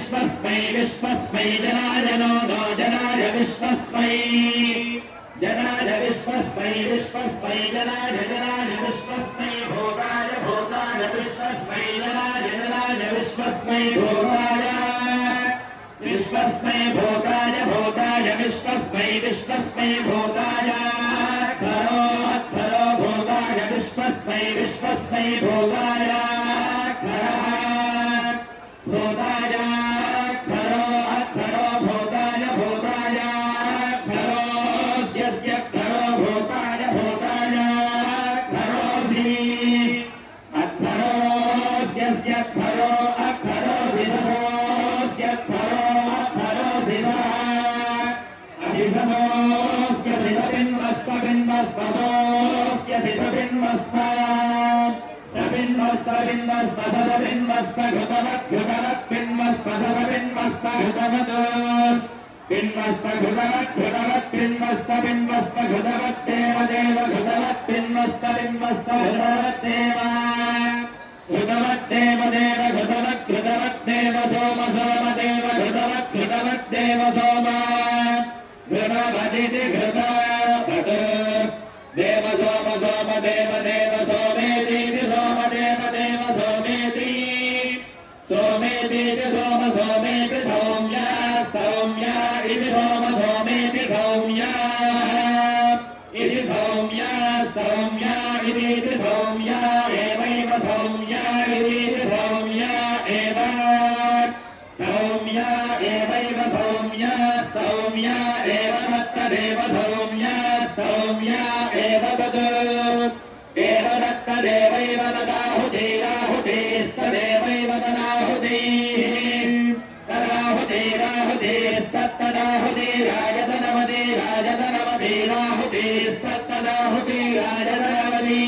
विश्वस्मै विश्वस्मै जनाय no no जनाय विश्वस्मै जनाय विश्वस्मै विश्वस्मै जनाय जनाय विश्वस्मै भोगाय भोगाय विश्वस्मै जनाय जनाय विश्वस्मै भोगाय विश्वस्मै भोगाय भोगाय विश्वस्मै विश्वस्मै भोगाय खरो खरो भोगाय विश्वस्मै विश्वस्मै भोगाय भोगाय खरो खरो भोगाय भोगाय खरोस्य खरो भोगाय भोगाय खरोसि अखरोस्य खरो अखरोसि सस्य खरो अखरोसि असिसोस्य सिसबिन्वस्व बिन्वस्वसोस्य सिसबिन्वस्व सबिन्वस्व सबिन्वस्व घृतवत् घृतवत् बिन्वस्व सबिन्वस्व घृतवत् बिन्वस्व घृतवत् घृतवत् बिन्वस्व बिन्वस्व घृतवत् देव देव घृतवत् बिन्वस्व बिन्वस्व घृतवत् देव घृतवत् देव देव घृतवत् घृतवत् देव सोम सोम देव घृतवत् घृतवत् देव सोम घृतवदिति घृतवत् देव सोम सोम देव देव सोमेति सोम देव देव सोमेति सोमेति सोम सोमेति सौम्या सौम्या इति सोम सोमेति सौम्या इति सौम्या सौम्या इति सौम्या एवैव सौम्या इति सौम्या एव सौम्या एवैव सौम्या सौम्या एव दत्तदेव सौम्या सौम्या एव तद् एव दत्तदेवैव तदाहुतिराहुतिस्तदेवैव तदाहुतिराहुतिराजतनमतिराहुतिस्तत्तदाहुतिराहुतिराजतनमति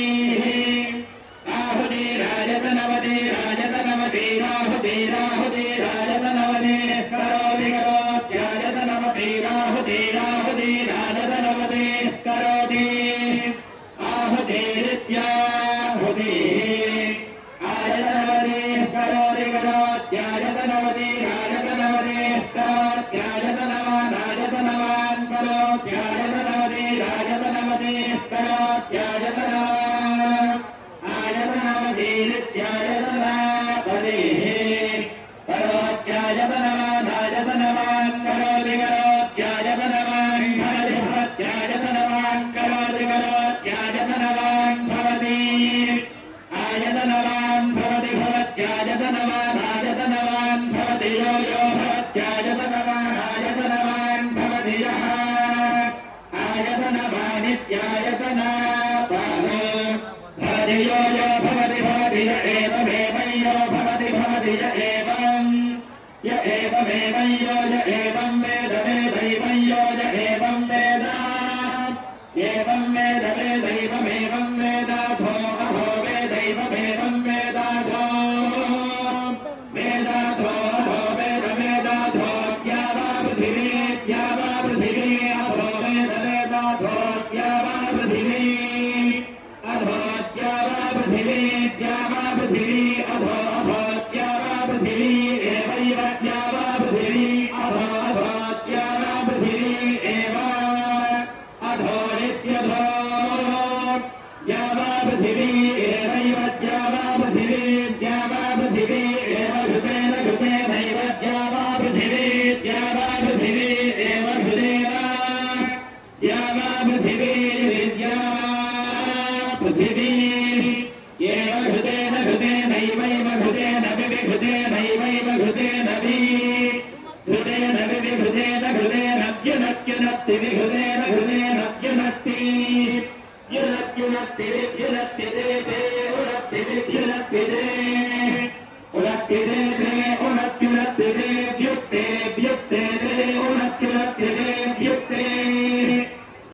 आहुतिराजतनमतिराजतनमतिराहुतिराहुतिराजतनमति करोति करोत्याजतनमतिराहुतिराहुतिराजतनमति करोति आहुतिरित्याहुति आजतनमति करोति करोत्याजतनमति राजतनमति करोत्याजतनवान् राजतनवान् करोत्याजतनमति राजतनमति करोत्याजतनवान् आजतनमतिरित्याजतनापदे करोत्याजतनवान् राजतनवान् करोति करोत्याजतनवान् भवति भवत्याजतनवान् करोति करोत्याजतनवान् भवति आयतनवान् भवति भवत्याजतनवान् आयतनवान् भवति यो यो भवत्याजतनवान् आयतनवान् भवति यः आयतनवानित्यायतनापान भवति यो यो भवति भवति य एवमेवं यो भवति भवति य एवमेवं यो य एवं वेद वेदैवं यो य एवं वेद एवं वेद वेदैवमेवं वेदाथो अहो वेदैवमेवं वेदाथो वेदाथो अहो वेद वेदाथो क्या वा पृथिवी अथो वेद वेदाथो क्या वा पृथिवी अधो क्या वा पृथिवी अधो अधो क्या वा पृथिवी एवैव क्या वा पृथिवी अधो अधो क्या वा पृथिवी एव अधो नित्यधो क्या वा पृथिवी एवैव क्या वा पृथिवी एव घृतेन घृतेनैव क्या वा पृथिवी एव घृतेन क्या वा पृथिवी विद्या पृथिवी एव घृतेन घृतेनैवैव घृतेन विघृतेनैवैव घृतेन घृतेन विघृतेन घृतेनत्युनत्युनत्ति विघृतेन घृतेनत्युनत्ति युनत्युनत्ति विद्युनत्ति ते उनत्ति विद्युनत्ति ते